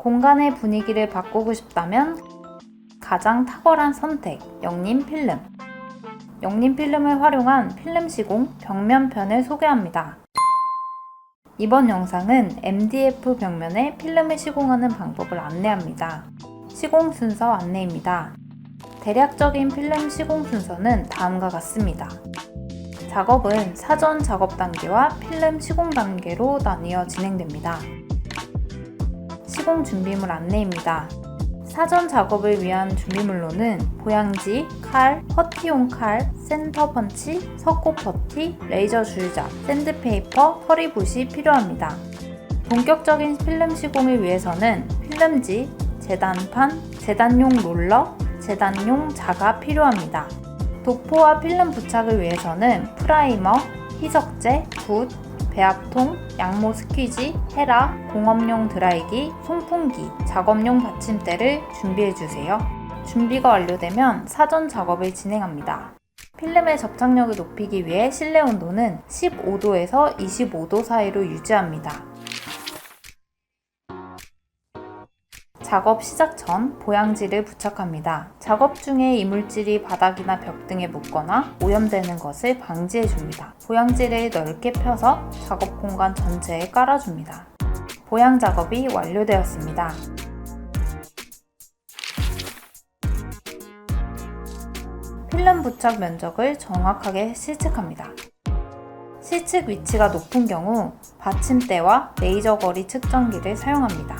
공간의 분위기를 바꾸고 싶다면 가장 탁월한 선택, 영림 필름. 영림 필름을 활용한 필름 시공 벽면편을 소개합니다. 이번 영상은 MDF 벽면에 필름을 시공하는 방법을 안내합니다. 시공 순서 안내입니다. 대략적인 필름 시공 순서는 다음과 같습니다. 작업은 사전 작업 단계와 필름 시공 단계로 나뉘어 진행됩니다. 시공 준비물 안내입니다. 사전 작업을 위한 준비물로는 보양지, 칼, 퍼티용 칼, 센터 펀치, 석고 퍼티, 레이저 줄자, 샌드페이퍼, 허리붓이 필요합니다. 본격적인 필름 시공을 위해서는 필름지, 재단판, 재단용 롤러, 재단용 자가 필요합니다. 도포와 필름 부착을 위해서는 프라이머, 희석제, 붓, 배합통, 양모 스퀴지, 헤라, 공업용 드라이기, 송풍기, 작업용 받침대를 준비해주세요. 준비가 완료되면 사전 작업을 진행합니다. 필름의 접착력을 높이기 위해 실내 온도는 15도에서 25도 사이로 유지합니다. 작업 시작 전 보양지를 부착합니다. 작업 중에 이물질이 바닥이나 벽 등에 묻거나 오염되는 것을 방지해줍니다. 보양지를 넓게 펴서 작업 공간 전체에 깔아줍니다. 보양 작업이 완료되었습니다. 필름 부착 면적을 정확하게 실측합니다. 실측 위치가 높은 경우 받침대와 레이저 거리 측정기를 사용합니다.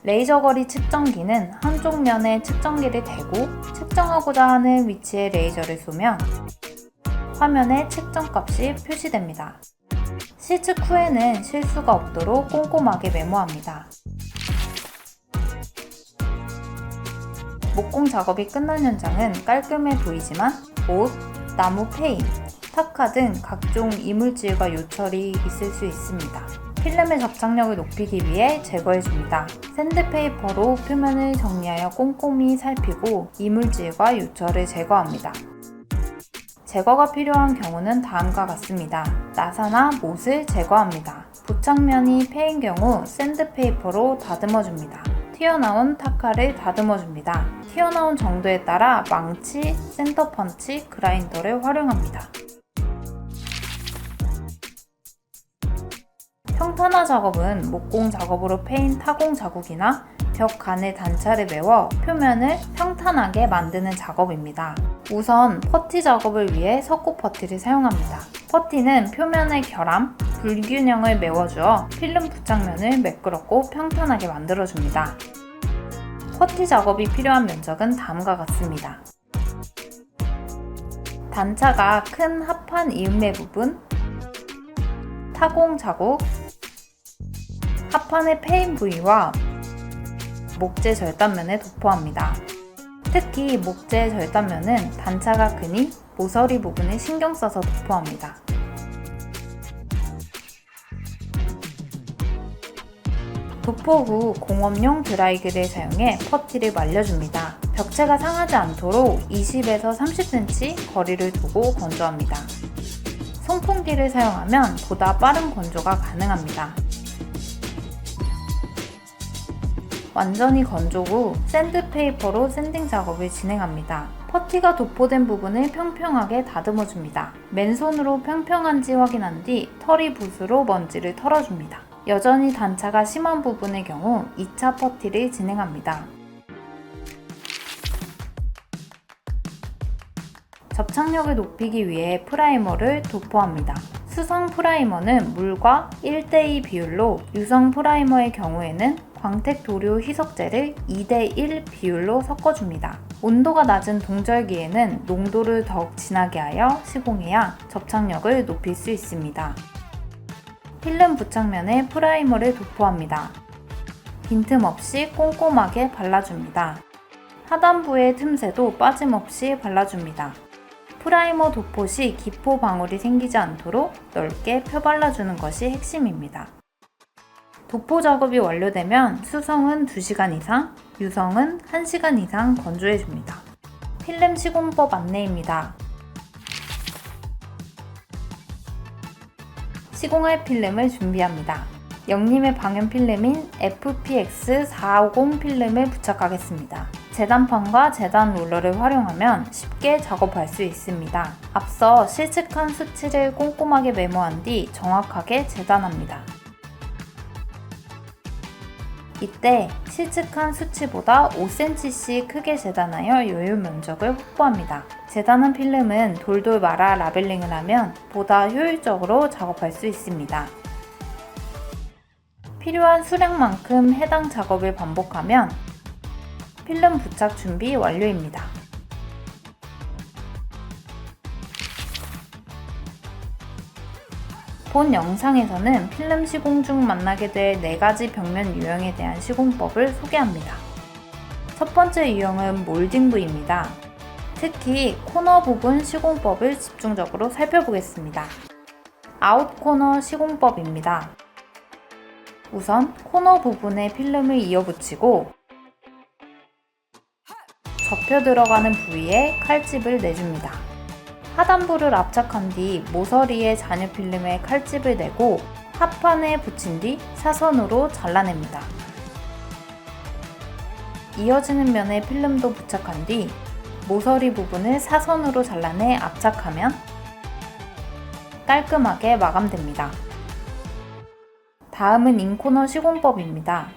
레이저 거리 측정기는 한쪽 면에 측정기를 대고 측정하고자 하는 위치에 레이저를 쏘면 화면에 측정값이 표시됩니다. 실측 후에는 실수가 없도록 꼼꼼하게 메모합니다. 목공 작업이 끝난 현장은 깔끔해 보이지만 옷, 나무 페인, 타카 등 각종 이물질과 요철이 있을 수 있습니다. 필름의 접착력을 높이기 위해 제거해줍니다. 샌드페이퍼로 표면을 정리하여 꼼꼼히 살피고 이물질과 요철을 제거합니다. 제거가 필요한 경우는 다음과 같습니다. 나사나 못을 제거합니다. 부착면이 패인 경우 샌드페이퍼로 다듬어줍니다. 튀어나온 타카를 다듬어줍니다. 튀어나온 정도에 따라 망치, 센터 펀치, 그라인더를 활용합니다. 평탄화 작업은 목공 작업으로 패인 타공 자국이나 벽 간에 단차를 메워 표면을 평탄하게 만드는 작업입니다. 우선 퍼티 작업을 위해 석고 퍼티를 사용합니다. 퍼티는 표면의 결함, 불균형을 메워주어 필름 부착면을 매끄럽고 평탄하게 만들어줍니다. 퍼티 작업이 필요한 면적은 다음과 같습니다. 단차가 큰 합판 이음매 부분, 타공 자국, 합판의 패인 부위와 목재 절단면에 도포합니다. 특히 목재 절단면은 단차가 크니 모서리 부분에 신경 써서 도포합니다. 도포 후 공업용 드라이기를 사용해 퍼티를 말려줍니다. 벽체가 상하지 않도록 20에서 30cm 거리를 두고 건조합니다. 송풍기를 사용하면 보다 빠른 건조가 가능합니다. 완전히 건조 후 샌드페이퍼로 샌딩 작업을 진행합니다. 퍼티가 도포된 부분을 평평하게 다듬어줍니다. 맨손으로 평평한지 확인한 뒤 털이 붓으로 먼지를 털어줍니다. 여전히 단차가 심한 부분의 경우 2차 퍼티를 진행합니다. 접착력을 높이기 위해 프라이머를 도포합니다. 수성 프라이머는 물과 1:2 비율로, 유성 프라이머의 경우에는 광택 도료 희석제를 2:1 비율로 섞어줍니다. 온도가 낮은 동절기에는 농도를 더욱 진하게 하여 시공해야 접착력을 높일 수 있습니다. 필름 부착면에 프라이머를 도포합니다. 빈틈없이 꼼꼼하게 발라줍니다. 하단부의 틈새도 빠짐없이 발라줍니다. 프라이머 도포 시 기포 방울이 생기지 않도록 넓게 펴발라주는 것이 핵심입니다. 도포 작업이 완료되면 수성은 2시간 이상, 유성은 1시간 이상 건조해줍니다. 필름 시공법 안내입니다. 시공할 필름을 준비합니다. 영림의 방연 필름인 FPX450 필름을 부착하겠습니다. 재단판과 재단 롤러를 활용하면 쉽게 작업할 수 있습니다. 앞서 실측한 수치를 꼼꼼하게 메모한 뒤 정확하게 재단합니다. 이때 실측한 수치보다 5cm씩 크게 재단하여 요율 면적을 확보합니다. 재단한 필름은 돌돌 말아 라벨링을 하면 보다 효율적으로 작업할 수 있습니다. 필요한 수량만큼 해당 작업을 반복하면 필름 부착 준비 완료입니다. 본 영상에서는 필름 시공 중 만나게 될 4가지 벽면 유형에 대한 시공법을 소개합니다. 첫 번째 유형은 몰딩부입니다. 특히 코너 부분 시공법을 집중적으로 살펴보겠습니다. 아웃코너 시공법입니다. 우선 코너 부분에 필름을 이어붙이고 접혀 들어가는 부위에 칼집을 내줍니다. 하단부를 압착한 뒤 모서리에 잔여 필름에 칼집을 내고 합판에 붙인 뒤 사선으로 잘라냅니다. 이어지는 면에 필름도 부착한 뒤 모서리 부분을 사선으로 잘라내 압착하면 깔끔하게 마감됩니다. 다음은 인코너 시공법입니다.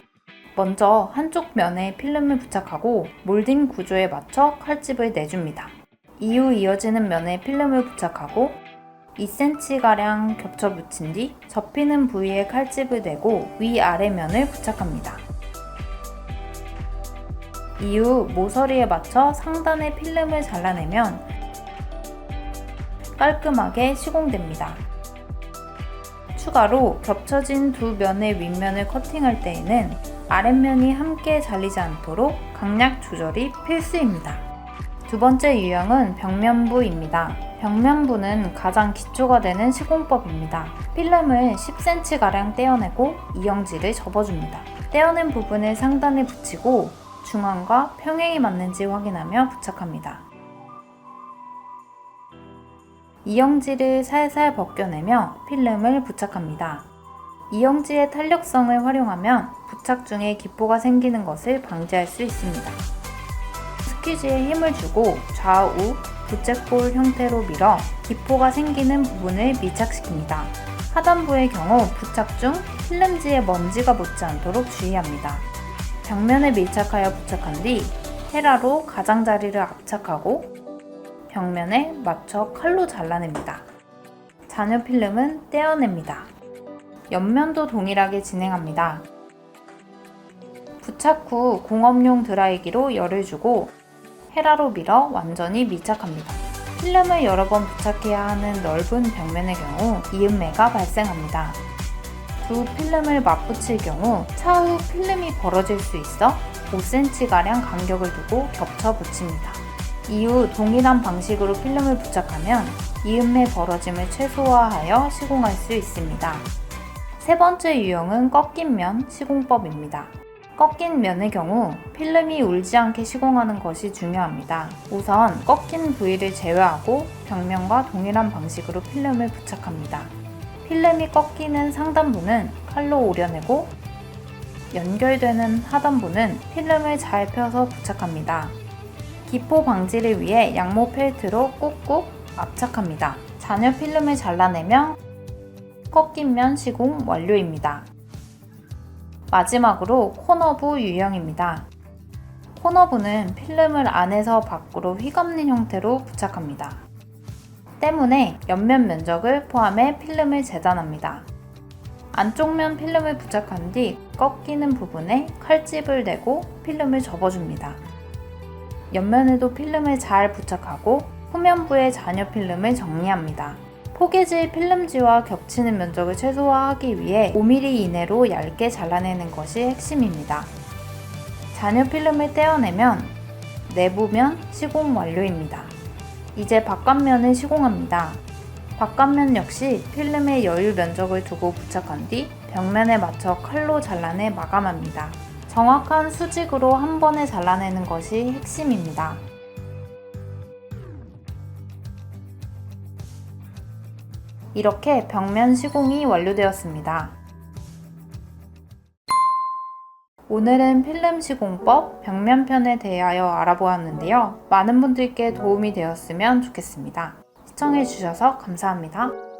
먼저 한쪽 면에 필름을 부착하고 몰딩 구조에 맞춰 칼집을 내줍니다. 이후 이어지는 면에 필름을 부착하고 2cm가량 겹쳐 붙인 뒤 접히는 부위에 칼집을 내고 위아래 면을 부착합니다. 이후 모서리에 맞춰 상단의 필름을 잘라내면 깔끔하게 시공됩니다. 추가로 겹쳐진 두 면의 윗면을 커팅할 때에는 아랫면이 함께 잘리지 않도록 강약 조절이 필수입니다. 두 번째 유형은 벽면부입니다. 벽면부는 가장 기초가 되는 시공법입니다. 필름을 10cm가량 떼어내고 이영지를 접어줍니다. 떼어낸 부분을 상단에 붙이고 중앙과 평행이 맞는지 확인하며 부착합니다. 이영지를 살살 벗겨내며 필름을 부착합니다. 이영지의 탄력성을 활용하면 부착 중에 기포가 생기는 것을 방지할 수 있습니다. 스퀴즈에 힘을 주고 좌우 부채꼴 형태로 밀어 기포가 생기는 부분을 밀착시킵니다. 하단부의 경우 부착 중 필름지에 먼지가 묻지 않도록 주의합니다. 벽면에 밀착하여 부착한 뒤 헤라로 가장자리를 압착하고 벽면에 맞춰 칼로 잘라냅니다. 잔여 필름은 떼어냅니다. 옆면도 동일하게 진행합니다. 부착 후 공업용 드라이기로 열을 주고 헤라로 밀어 완전히 밀착합니다. 필름을 여러 번 부착해야 하는 넓은 벽면의 경우 이음매가 발생합니다. 두 필름을 맞붙일 경우 차후 필름이 벌어질 수 있어 5cm가량 간격을 두고 겹쳐 붙입니다. 이후 동일한 방식으로 필름을 부착하면 이음매 벌어짐을 최소화하여 시공할 수 있습니다. 세 번째 유형은 꺾인 면 시공법입니다. 꺾인 면의 경우 필름이 울지 않게 시공하는 것이 중요합니다. 우선 꺾인 부위를 제외하고 벽면과 동일한 방식으로 필름을 부착합니다. 필름이 꺾이는 상단부는 칼로 오려내고 연결되는 하단부는 필름을 잘 펴서 부착합니다. 기포 방지를 위해 양모 펠트로 꾹꾹 압착합니다. 잔여 필름을 잘라내면 꺾인 면 시공 완료입니다. 마지막으로 코너부 유형입니다. 코너부는 필름을 안에서 밖으로 휘감는 형태로 부착합니다. 때문에 옆면 면적을 포함해 필름을 재단합니다. 안쪽 면 필름을 부착한 뒤 꺾이는 부분에 칼집을 내고 필름을 접어줍니다. 옆면에도 필름을 잘 부착하고 후면부의 잔여 필름을 정리합니다. 포개질 필름지와 겹치는 면적을 최소화하기 위해 5mm 이내로 얇게 잘라내는 것이 핵심입니다. 잔여 필름을 떼어내면 내부면 시공 완료입니다. 이제 바깥면을 시공합니다. 바깥면 역시 필름의 여유 면적을 두고 부착한 뒤 벽면에 맞춰 칼로 잘라내 마감합니다. 정확한 수직으로 한 번에 잘라내는 것이 핵심입니다. 이렇게 벽면 시공이 완료되었습니다. 오늘은 필름 시공법 벽면편에 대하여 알아보았는데요. 많은 분들께 도움이 되었으면 좋겠습니다. 시청해주셔서 감사합니다.